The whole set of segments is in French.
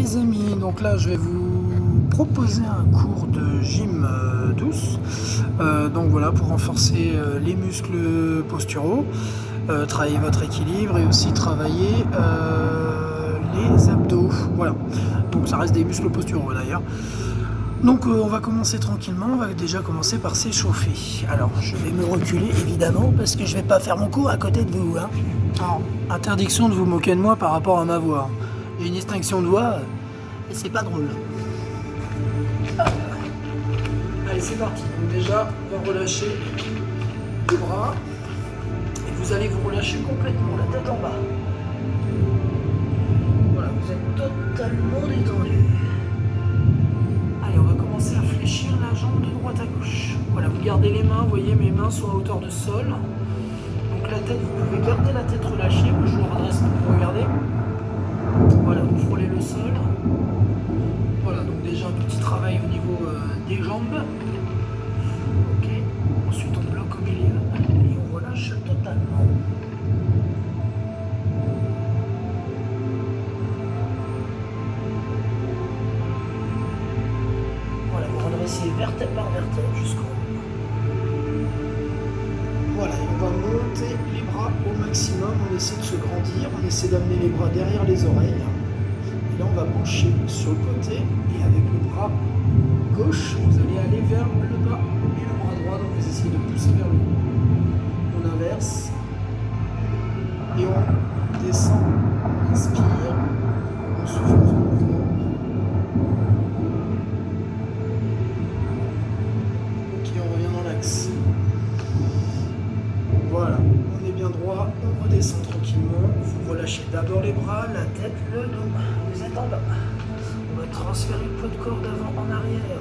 les amis, donc là je vais vous proposer un cours de gym douce. Donc voilà, pour renforcer les muscles posturaux, travailler votre équilibre et aussi travailler les abdos. Voilà, donc ça reste des muscles posturaux d'ailleurs. Donc on va commencer tranquillement, on va déjà commencer par s'échauffer. Alors je vais me reculer évidemment parce que je vais pas faire mon cours à côté de vous. Hein. Alors, interdiction de vous moquer de moi par rapport à ma voix. J'ai une distinction de voix et c'est pas drôle. Allez c'est parti, donc déjà on va relâcher les bras et vous allez vous relâcher complètement, la tête en bas. Voilà, vous êtes totalement détendu. Allez, on va commencer à fléchir la jambe de droite à gauche. Voilà, vous gardez les mains, vous voyez mes mains sont à hauteur de sol. Donc la tête, vous pouvez garder la tête relâchée, moi je vous redresse pour vous regarder. Voilà, vous frôlez le sol. Voilà, donc déjà un petit travail au niveau des jambes. Ok, ensuite on bloque au milieu et on relâche totalement. Voilà, vous redressez vertèbre par vertèbre jusqu'en haut. Voilà, et on va monter les bras au maximum, on essaie de se grandir, on essaie d'amener les bras derrière les oreilles. Et là on va pencher sur le côté et avec le bras gauche, vous allez aller vers le bas et le bras droit, donc vous essayez de pousser vers le haut. On inverse et on descend, on inspire, on souffle le mouvement. Ok, on revient dans l'axe. Voilà, on est bien droit, on redescend tranquillement, vous relâchez d'abord les bras, la tête, le dos, vous êtes en bas. On va transférer le poids de corps d'avant en arrière.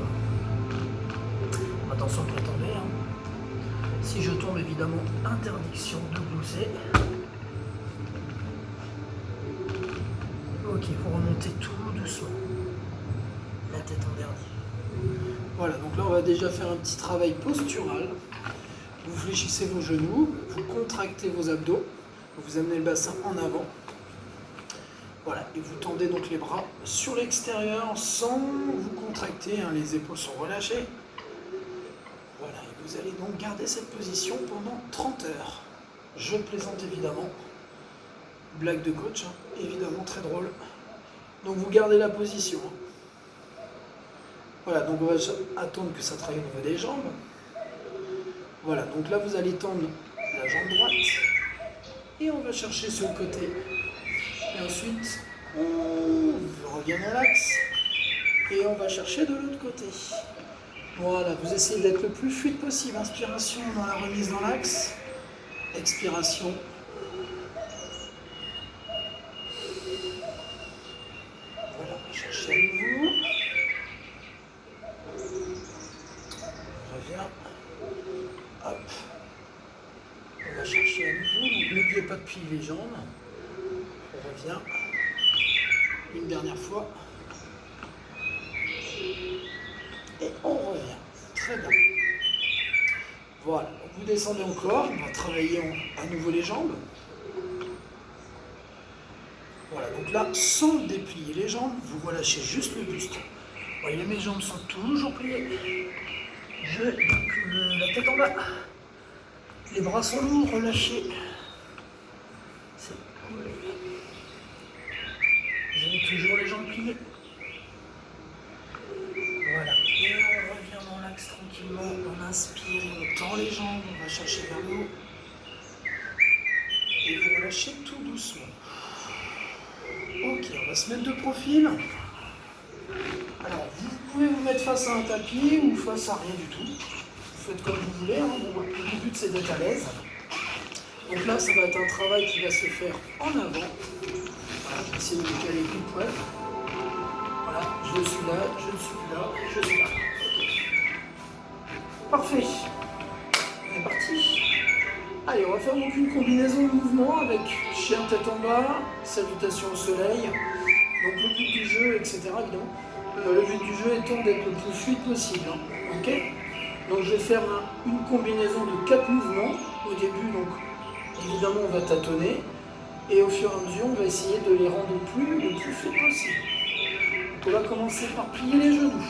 Attention de ne pas tomber. Hein. Si je tombe, évidemment, interdiction de glousser. Ok, vous remontez tout doucement. La tête en dernier. Voilà, donc là on va déjà faire un petit travail postural. Vous fléchissez vos genoux, vous contractez vos abdos, vous amenez le bassin en avant. Voilà, et vous tendez donc les bras sur l'extérieur sans vous contracter, hein, les épaules sont relâchées. Voilà, et vous allez donc garder cette position pendant 30 heures. Je plaisante évidemment. Blague de coach, hein, évidemment très drôle. Donc vous gardez la position. Voilà, donc on va attendre que ça travaille au niveau des jambes. Voilà, donc là vous allez tendre la jambe droite et on va chercher sur le côté. Et ensuite, on revient dans l'axe et on va chercher de l'autre côté. Voilà, vous essayez d'être le plus fluide possible. Inspiration dans la remise dans l'axe. Expiration. Voilà, on va chercher à nouveau. On revient. Hop. On va chercher à nouveau. Donc n'oubliez pas de plier les jambes. On revient. Une dernière fois. Et on revient. Très bien. Voilà. Donc vous descendez encore. On va travailler à nouveau les jambes. Voilà. Donc là, sans déplier les jambes, vous relâchez juste le buste. Vous voyez, mes jambes sont toujours pliées. La tête en bas. Les bras sont lourds, relâchés. C'est cool. Vous avez toujours les jambes pliées. Voilà. Et on revient dans l'axe tranquillement. On inspire, on tend les jambes, on va chercher vers le haut. Et vous relâchez tout doucement. Ok, on va se mettre de profil. Alors, vous pouvez vous mettre face à un tapis ou face à rien du tout. Vous faites comme vous voulez. Hein. Bon, le but, c'est d'être à l'aise. Donc là, ça va être un travail qui va se faire en avant. Voilà, je vais essayer de me caler pile poil. Voilà, je suis là, je suis là, je suis là. Okay. Parfait. On est parti. Allez, on va faire donc une combinaison de mouvements avec chien tête en bas, salutation au soleil. Donc le but du jeu, etc. évidemment. Le but du jeu étant d'être le plus fluide possible. Hein. Ok ? Donc je vais faire une combinaison de 4 mouvements. Au début, donc évidemment, on va tâtonner. Et au fur et à mesure, on va essayer de les rendre le plus fluide possible. On va commencer par plier les genoux.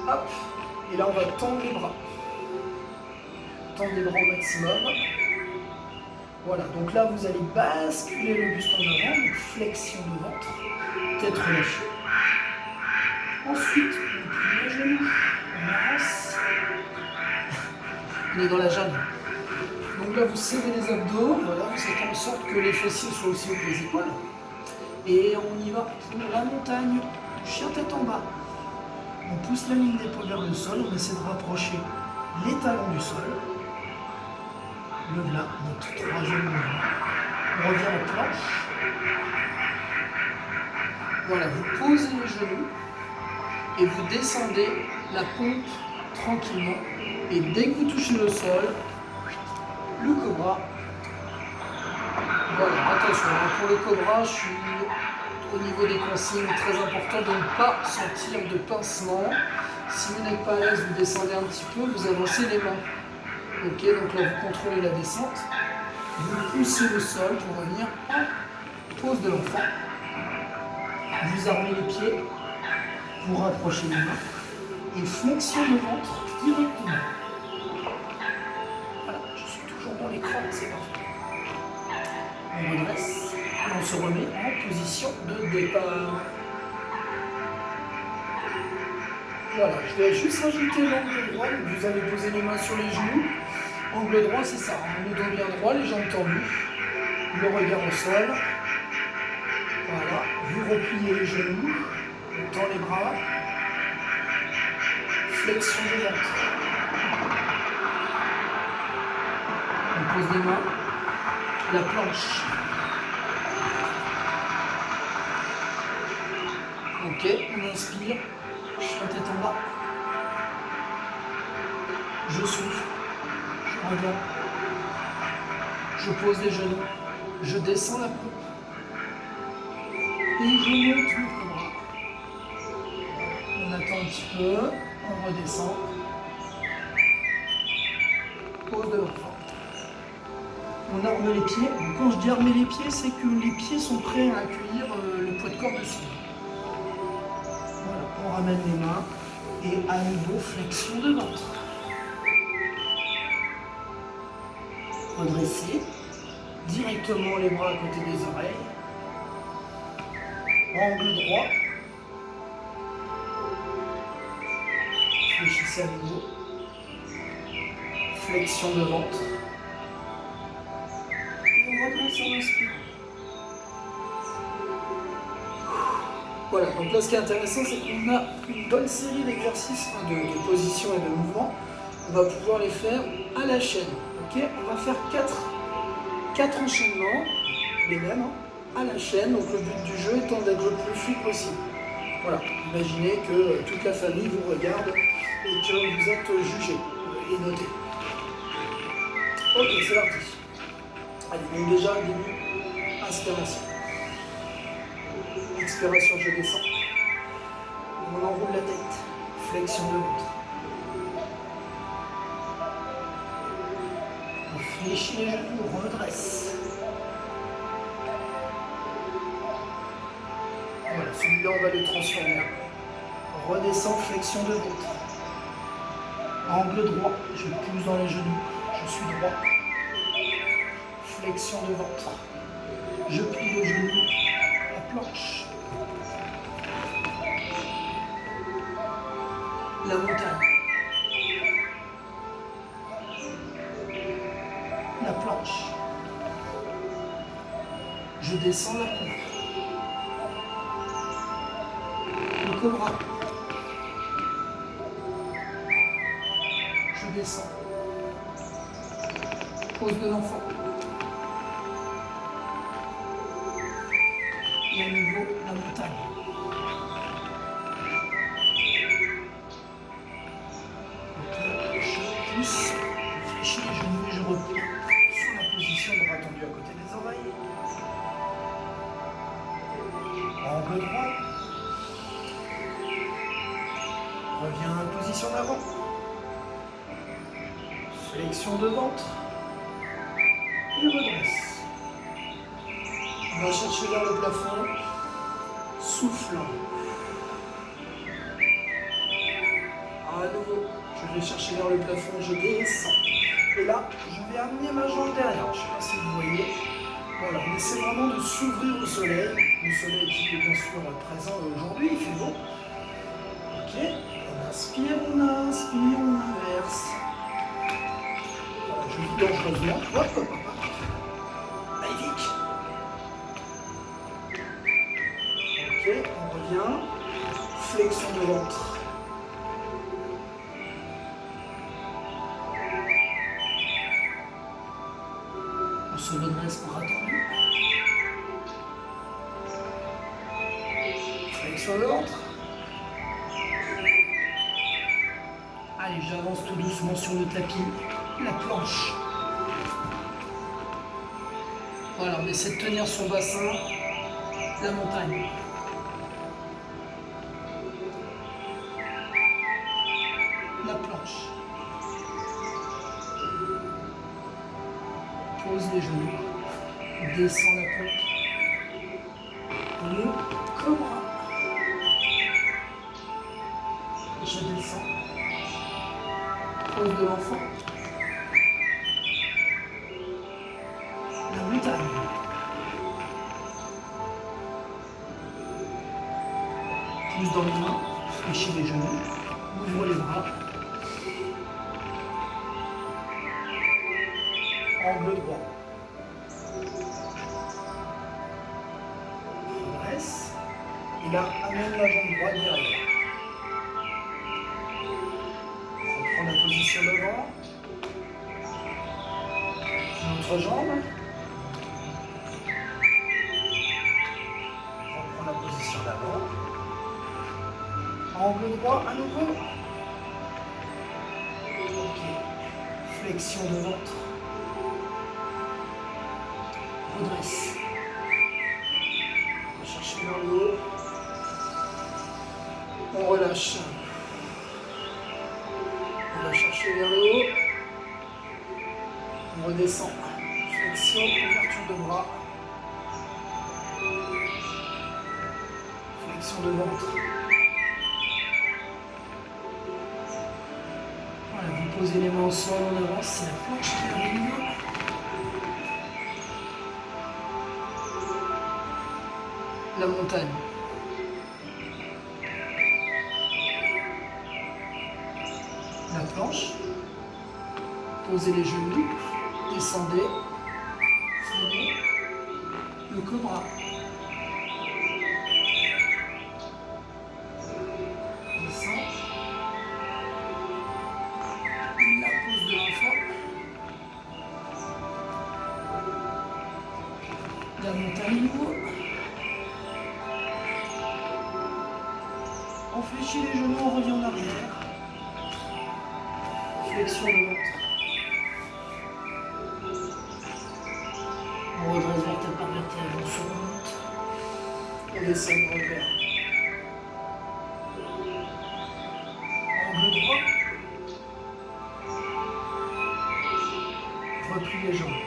Hop. Et là, on va tendre les bras. Tendre les bras au maximum. Voilà, donc là, vous allez basculer le buste en avant, donc flexion de ventre, tête relâchée. Ensuite, on plie les genoux, on avance. On est dans la jungle. Donc là, vous serrez les abdos, voilà, vous faites en sorte que les fessiers soient aussi hauts que les épaules. Et on y va pour la montagne, chien tête en bas. On pousse la ligne d'épaule vers le sol, on essaie de rapprocher les talons du sol. Le là, notre troisième mouvement. On revient en planche. Voilà, vous posez les genoux et vous descendez la pompe tranquillement. Et dès que vous touchez le sol, le cobra. Voilà, attention, pour le cobra, je suis au niveau des consignes, très important de ne pas sentir de pincement. Si vous n'êtes pas à l'aise, vous descendez un petit peu, vous avancez les mains. Ok, donc là vous contrôlez la descente. Vous poussez le sol pour revenir en pose de l'enfant. Vous armez les pieds, vous rapprochez les mains et flexion de ventre directement. Voilà, je suis toujours dans l'écran, c'est parfait. On redresse et on se remet en position de départ. Voilà, je vais juste rajouter l'angle droit, donc vous allez poser les mains sur les genoux. Angle droit, c'est ça, le dos bien droit, les jambes tendues, le regard au sol. Voilà, vous repliez les genoux, on tend les bras, flexion de ventre. On pose les mains, la planche. Ok, on inspire, je suis la tête en bas. Je souffle, je reviens. Je pose les genoux, je descends la pompe. Et je monte le cobra. On attend un petit peu, on redescend. Pose de l'enfant. On arme les pieds. Donc quand je dis armer les pieds, c'est que les pieds sont prêts à accueillir le poids de corps dessus. Voilà, on ramène les mains et à nouveau flexion de ventre. Redresser. Directement les bras à côté des oreilles. Angle droit. Fléchissez à nouveau. Flexion de ventre. Et on redresse en inspirant. Voilà, donc là ce qui est intéressant, c'est qu'on a une bonne série d'exercices, de positions et de mouvements. On va pouvoir les faire à la chaîne. Ok, on va faire 4 enchaînements, les mêmes, à la chaîne. Donc le but du jeu étant d'être le plus fluide possible. Voilà, imaginez que toute la famille vous regarde et que vous êtes jugé et noté. Ok, c'est parti. Allez, donc déjà, début, inspiration. Expiration, je descends. On enroule la tête. Flexion de ventre. On fléchit les genoux, on redresse. Voilà, celui-là, on va le transformer. Redescends, flexion de ventre. Angle droit, je pousse dans les genoux. Je suis droit. Flexion de ventre. Je plie le genou. La planche. La montagne. La planche. Je descends la pompe. Le cobra. Je descends. Pose de l'enfant. Et à nouveau, la montagne. Ok, je pousse, je fléchis les genoux et je replie sur la position bras tendu à côté des oreilles. Angle droit. Reviens en position d'avant. Flexion de ventre. Et redresse. On va chercher vers le plafond. Souffle. À nouveau, je vais chercher vers le plafond, je descends. Et là, je vais amener ma jambe derrière. Je ne sais pas si vous voyez. Voilà, on essaie vraiment de s'ouvrir au soleil. Le soleil qui est bien sûr présent aujourd'hui, il fait beau. Ok, on inspire, on inverse. Voilà, je vis dangereusement. Hop, hop, hop. Magnifique. Ok, on revient. Flexion de ventre. On se redresse bras tendus. Flexion de ventre. Allez, j'avance tout doucement sur le tapis, la planche. Voilà, on essaie de tenir son bassin, la montagne. La planche. Pose les genoux, descend la pompe. Le cobra. Je descends. Pose de l'enfant. La montagne. Pousse dans les mains, fléchis les genoux, ouvre les bras. Angle droit. Redresse. Et là, amène la jambe droite derrière. Reprends la position devant. L'autre jambe. Reprends la position d'avant. Angle droit à nouveau. Ok. Flexion de ventre. Redresse. On va chercher vers le haut. On relâche. On va chercher vers le haut. On redescend. Flexion, ouverture de bras. Flexion de ventre. Voilà, vous posez les mains au sol en avance, c'est la planche qui arrive. La montagne. La planche. Posez les genoux. Descendez. Freinez. Le cobra. Descend. La pose de l'enfant. La montagne. On fléchit les genoux, on revient en arrière. Flexion de ventre. On redresse vertèbre par vertèbre, on se remonte. On descend de revers. Angle droit. Replie les jambes.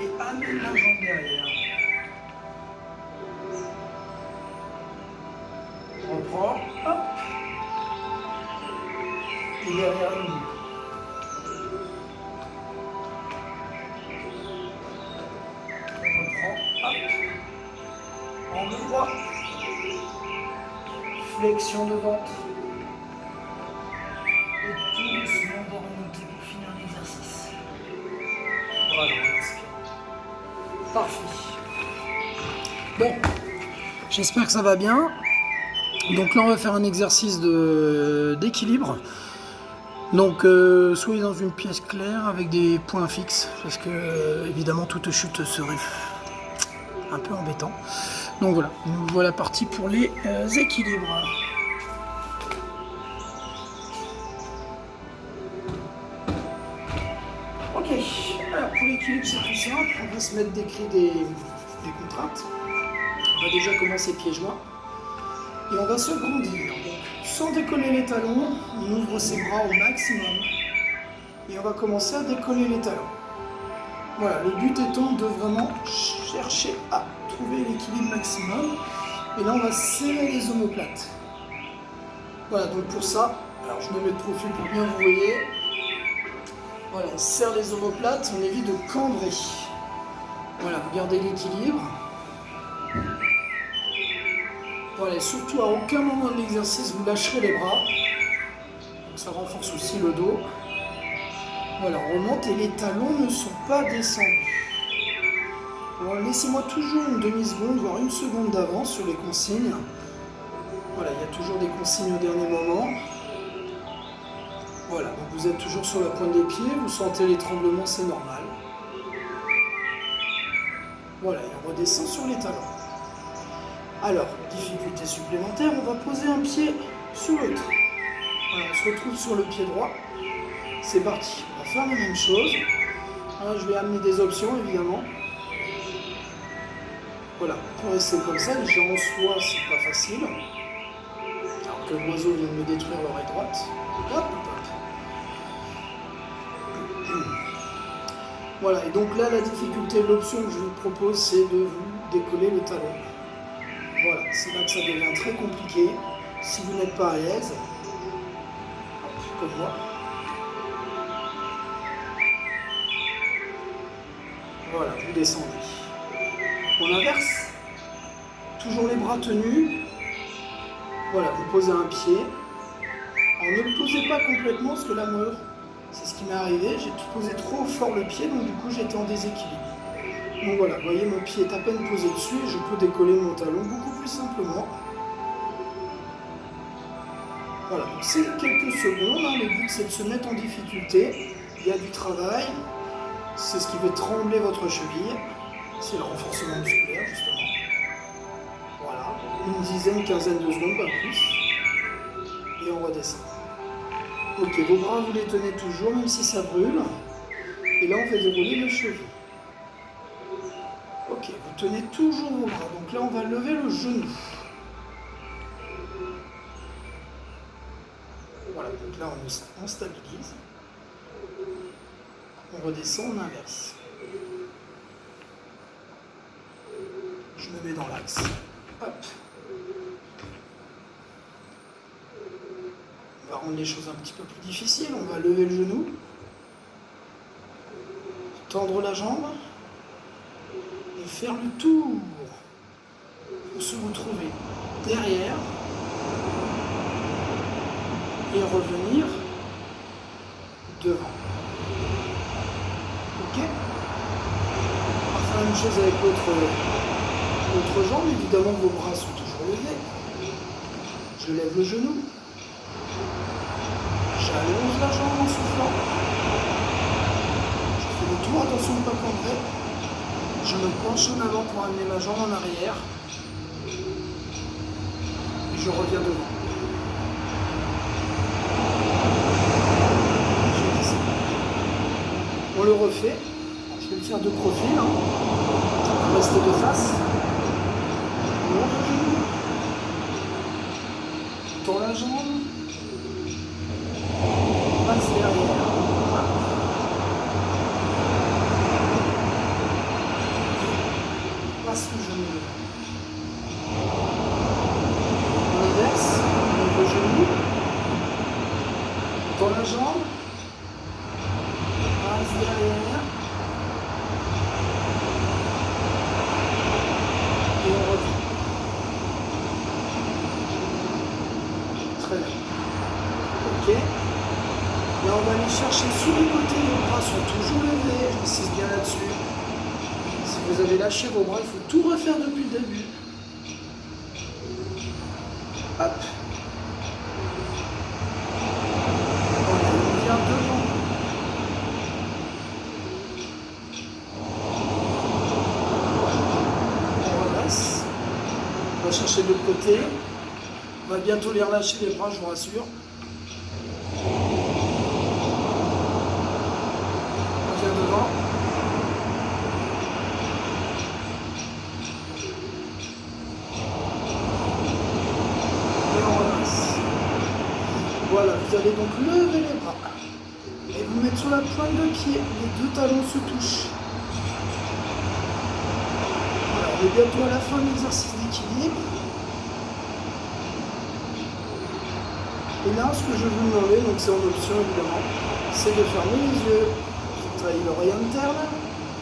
Et amène la jambe derrière. On reprend. Hop. Et derrière nous. On reprend. Hop. Angle droit. Flexion de ventre. Et tout doucement, on va remonter pour finir l'exercice. Voilà, on inspire. Parfait. Bon, j'espère que ça va bien. Donc là, on va faire un exercice d'équilibre. Donc, soyez dans une pièce claire avec des points fixes, parce que évidemment, toute chute serait un peu embêtant. Donc voilà, nous voilà partis pour les équilibres. Ok, alors pour l'équilibre, c'est tout simple. On va se mettre des contraintes. On va déjà commencer pieds joints. Et on va se grandir. Donc, sans décoller les talons, on ouvre ses bras au maximum. Et on va commencer à décoller les talons. Voilà, le but étant de vraiment chercher à trouver l'équilibre maximum. Et là, on va serrer les omoplates. Voilà, donc pour ça, Alors je me mets de profil pour bien vous voyez. Voilà, on serre les omoplates, on évite de cambrer. Voilà, vous gardez l'équilibre. Voilà, et surtout à aucun moment de l'exercice vous lâcherez les bras. Donc ça renforce aussi le dos. Voilà, on remonte et les talons ne sont pas descendus. Alors laissez-moi toujours une demi-seconde, voire une seconde d'avance sur les consignes. Voilà, il y a toujours des consignes au dernier moment. Voilà, donc vous êtes toujours sur la pointe des pieds, vous sentez les tremblements, c'est normal. Voilà, et on redescend sur les talons. Alors, difficulté supplémentaire, on va poser un pied sur l'autre. Voilà, on se retrouve sur le pied droit. C'est parti, on va faire la même chose. Alors, je vais amener des options, évidemment. Voilà, on peut rester comme ça, les gens en soi, c'est pas facile. Alors que l'oiseau vient de me détruire l'oreille droite. Hop, hop, hop. Voilà, et donc là, la difficulté, l'option que je vous propose, c'est de vous décoller le talon. Voilà, c'est là que ça devient très compliqué. Si vous n'êtes pas à l'aise, comme moi. Voilà, vous descendez. On inverse. Toujours les bras tenus. Voilà, vous posez un pied. Alors ne le posez pas complètement parce que là, moi, c'est ce qui m'est arrivé. J'ai posé trop fort le pied, donc du coup, j'étais en déséquilibre. Donc voilà, vous voyez, mon pied est à peine posé dessus et je peux décoller mon talon beaucoup plus simplement. Voilà, donc c'est quelques secondes, hein. Le but c'est de se mettre en difficulté. Il y a du travail, c'est ce qui fait trembler votre cheville. C'est le renforcement musculaire justement. Voilà, une dizaine, quinzaine de secondes, pas plus. Et on redescend. Ok, vos bras vous les tenez toujours, même si ça brûle. Et là on va dérouler le cheville. Ok, vous tenez toujours vos bras. Donc là, on va lever le genou. Voilà, donc là, on stabilise. On redescend, on inverse. Je me mets dans l'axe. Hop. On va rendre les choses un petit peu plus difficiles. On va lever le genou. Tendre la jambe. Et faire le tour pour se retrouver derrière et revenir devant. Ok? On va faire la même chose avec l'autre jambe. Évidemment, vos bras sont toujours levés. Je lève le genou. J'allonge la jambe en soufflant. Je fais le tour, attention de ne pas cambrer. Je me penche en avant pour amener ma jambe en arrière. Et je reviens devant. Je descends. On le refait. Je vais le faire de profil. On va rester de face. On monte le genou. On tend la jambe. On passe derrière. Passe le genou. On inverse, on lève le genou, on tend la jambe, on passe derrière, et on revient. Très bien. Ok. Là, on va aller chercher sous les côtés, les bras sont toujours levés, j'insiste bien là-dessus. Si vous avez lâché vos bras, il faut tout refaire depuis le début. Hop. Voilà, on vient devant. On redresse. On va chercher de l'autre côté. On va bientôt les relâcher les bras, je vous rassure. On vient devant. Voilà, vous allez donc lever les bras et vous mettre sur la pointe de pied. Les deux talons se touchent. Voilà, on est bientôt à la fin de l'exercice d'équilibre. Et là, ce que je vous demander, donc c'est en option évidemment, c'est de fermer les yeux. Vous travaillez l'oreille interne.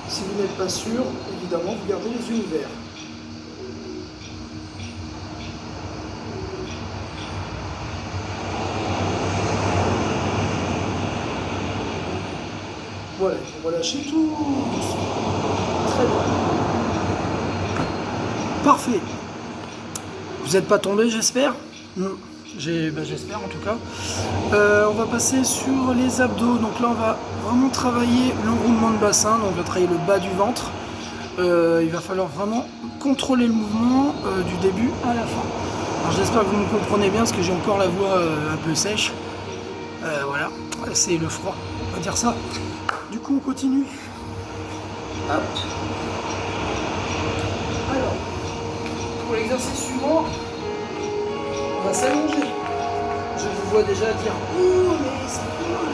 Si vous n'êtes pas sûr, évidemment, vous gardez les yeux ouverts. Voilà, vous relâchez tout doucement. Très bien. Parfait. Vous n'êtes pas tombé, j'espère? J'espère en tout cas. On va passer sur les abdos. Donc là, on va vraiment travailler l'enroulement de bassin. Donc on va travailler le bas du ventre. Il va falloir vraiment contrôler le mouvement du début à la fin. Alors j'espère que vous me comprenez bien parce que j'ai encore la voix un peu sèche. Voilà, c'est le froid, on va dire ça. Du coup, on continue. Hop. Alors, pour l'exercice suivant, on va s'allonger. Je vous vois déjà dire « Oh, mais c'est cool,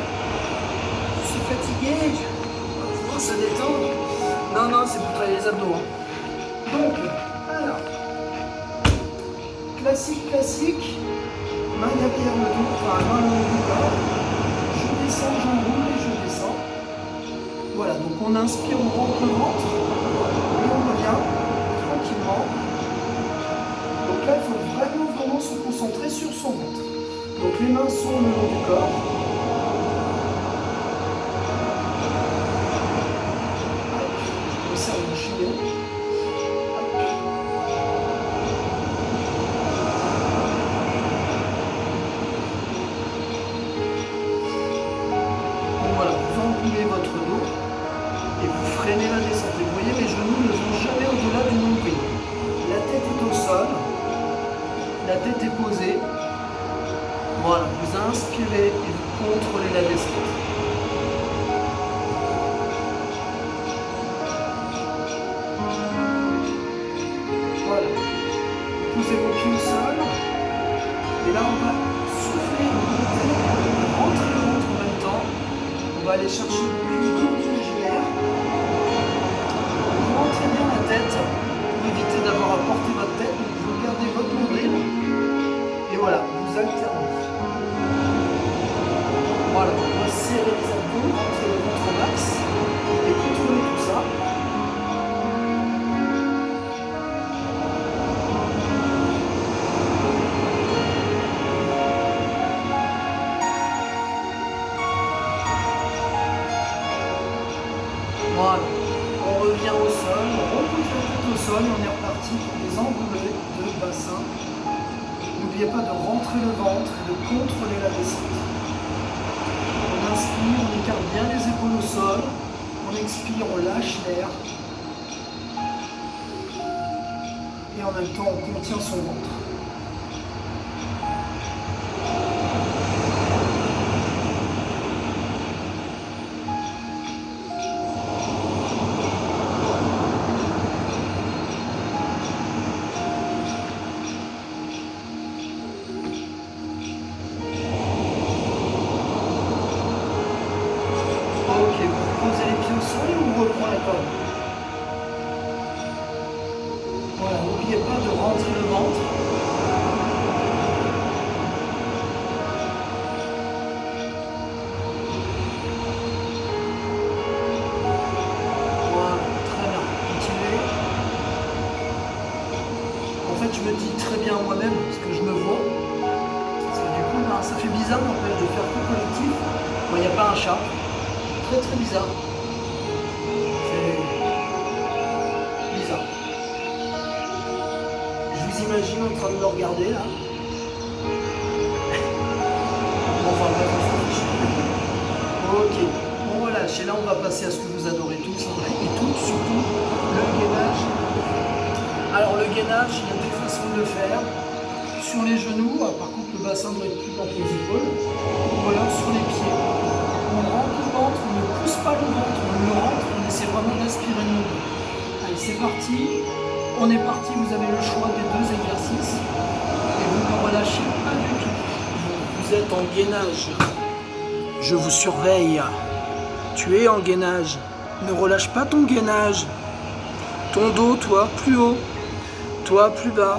je suis fatigué, on va pouvoir se détendre. » Non, non, c'est pour travailler les abdos. Hein. Donc, alors, classique, main derrière le dos, enfin main le haut du corps. Je descends, j'enroule et je descends. Voilà, donc on inspire, on rentre le ventre, et on revient tranquillement. Donc là, il faut vraiment se concentrer sur son ventre. Donc les mains sont le long du corps. Je me sers mon chignon. Donc voilà, vous enroulez votre dos et vous freinez la descente. Et vous voyez, mes genoux ne vont jamais au-delà du nombril. La tête est au sol, la tête est posée. Voilà, vous inspirez et vous contrôlez la descente. Voilà. Poussez vos pieds au sol. Et là, on va souffler, rentrer le ventre en même temps. On va aller chercher plutôt de l'air. Vous rentrez bien la tête pour éviter d'avoir à porter votre tête. Donc vous gardez votre nombril. Et voilà, vous alternez. Voilà, on va serrer les abdos, rentrer le ventre au max et contrôler tout ça. Voilà, on revient au sol, on repose la tête au sol et on est reparti pour des enroulés de bassin. N'oubliez pas de rentrer le ventre et de contrôler la descente. On inspire, on écarte bien les épaules au sol. On expire, on lâche l'air. Et en même temps, on contient son ventre. Ok, vous posez les pieds au sol et on reprend la corde. Voilà, n'oubliez pas de rentrer le ventre. Voilà, très bien. Continuez. En fait, je me dis très bien moi-même parce que je me vois. Parce que du coup, ben, ça fait bizarre en fait de faire tout collectif quand il n'y a pas un chat. Très très bizarre. C'est bizarre. Je vous imagine en train de le regarder là. Enfin bref, on s'en fiche. Ok. Bon voilà, chez là on va passer à ce que vous adorez tous et toutes, surtout le gainage. Alors le gainage, il y a deux façons de le faire. Sur les genoux, par contre le bassin doit être plus dans les épaules. Ou alors sur les pieds. On rentre le ventre, on ne pousse pas le ventre, on le rentre, on essaie vraiment d'aspirer le nombril. Allez, c'est parti. On est parti, vous avez le choix des deux exercices. Et vous ne relâchez pas du tout. Vous êtes en gainage. Je vous surveille. Tu es en gainage. Ne relâche pas ton gainage. Ton dos, toi, plus haut. Toi, plus bas.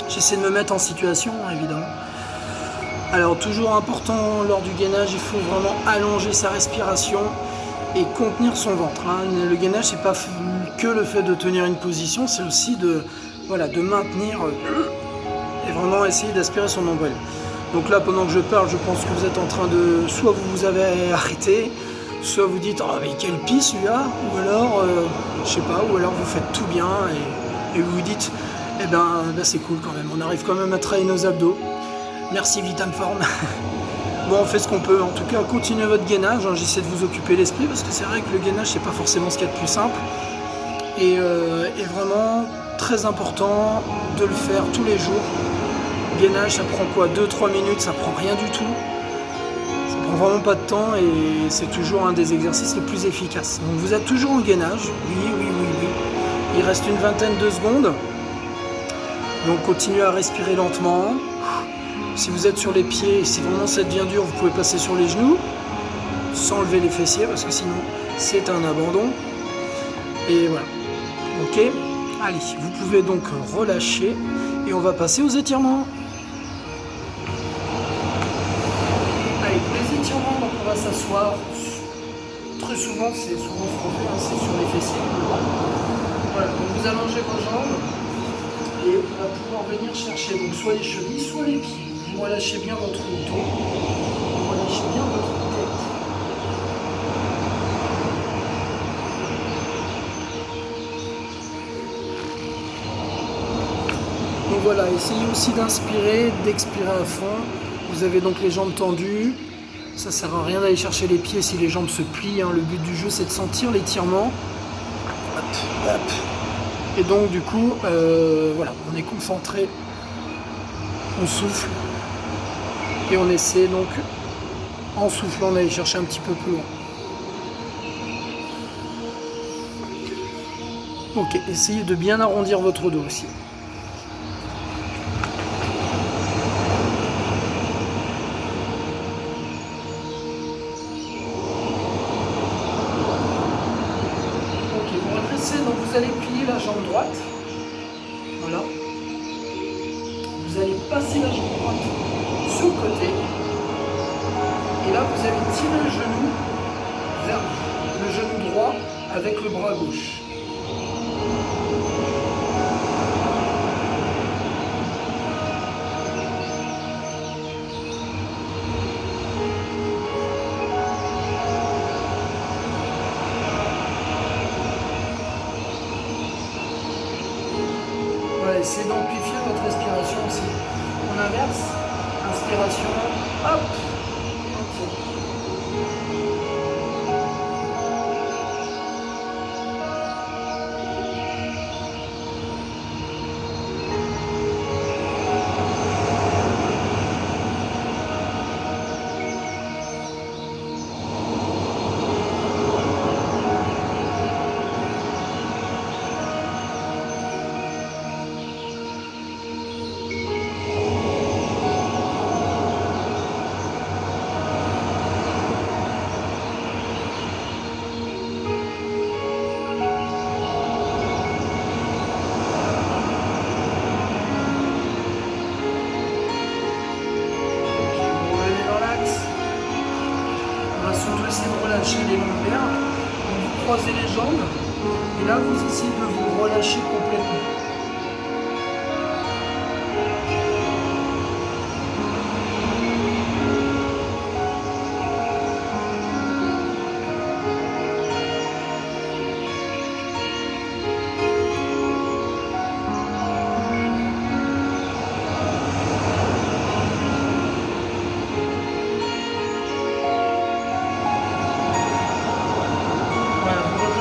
J'essaie de me mettre en situation, évidemment. Alors toujours important lors du gainage, il faut vraiment allonger sa respiration et contenir son ventre. Le gainage, c'est pas que le fait de tenir une position, c'est aussi de maintenir et vraiment essayer d'aspirer son nombril. Donc là, pendant que je parle, je pense que vous êtes en train de... Soit vous avez arrêté, soit vous dites « Oh mais quelle pisse lui-là » ou alors, je sais pas, ou alors vous faites tout bien et vous vous dites « Eh ben c'est cool quand même, on arrive quand même à travailler nos abdos. Merci Vitameform ». Bon, on fait ce qu'on peut. En tout cas, continuez votre gainage. J'essaie de vous occuper l'esprit parce que c'est vrai que le gainage, c'est pas forcément ce qu'il y a de plus simple. Et vraiment très important de le faire tous les jours. Gainage, ça prend quoi, 2-3 minutes, ça prend rien du tout. Ça prend vraiment pas de temps et c'est toujours un des exercices les plus efficaces. Donc vous êtes toujours en gainage. Oui. Il reste une vingtaine de secondes. Donc continuez à respirer lentement. Si vous êtes sur les pieds et si vraiment ça devient dur, vous pouvez passer sur les genoux sans lever les fessiers parce que sinon c'est un abandon. Et voilà. Ok. Allez, vous pouvez donc relâcher et on va passer aux étirements. Allez, pour les étirements, donc on va s'asseoir. Très souvent, c'est souvent ce qu'on fait, c'est sur les fessiers. Voilà, donc vous allongez vos jambes et on va pouvoir venir chercher donc soit les chevilles, soit les pieds. Vous relâchez bien votre dos, vous relâchez bien votre tête. Donc voilà, essayez aussi d'inspirer, d'expirer à fond. Vous avez donc les jambes tendues. Ça ne sert à rien d'aller chercher les pieds si les jambes se plient. Le but du jeu, c'est de sentir l'étirement. Hop. Et donc du coup, voilà, on est concentré, on souffle. Et on essaie donc, en soufflant, d'aller chercher un petit peu plus loin. Ok, essayez de bien arrondir votre dos aussi. Ok, vous redressez, donc vous allez plier la jambe droite. Voilà. Vous allez passer la jambe droite sur le côté et là vous allez tirer le genou vers le genou droit avec le bras gauche. Voilà, essayez d'amplifier votre respiration aussi. On inverse, inspiration, hop, ok. Relâcher les lombaires, vous croisez les jambes et là vous essayez de vous relâcher complètement.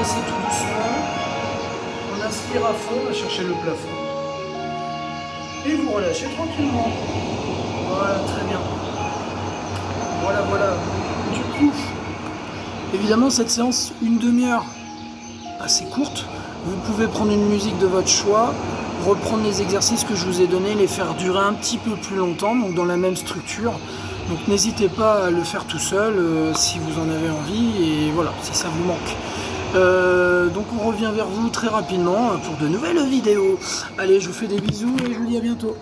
Tout doucement, on inspire à fond, on va chercher le plafond et vous relâchez tranquillement. Voilà, très bien. Voilà. Du coup, évidemment cette séance, une demi-heure assez courte, vous pouvez prendre une musique de votre choix, reprendre les exercices que je vous ai donnés, les faire durer un petit peu plus longtemps, donc dans la même structure. Donc n'hésitez pas à le faire tout seul si vous en avez envie et voilà, si ça vous manque. Donc on revient vers vous très rapidement pour de nouvelles vidéos. Allez, je vous fais des bisous et je vous dis à bientôt.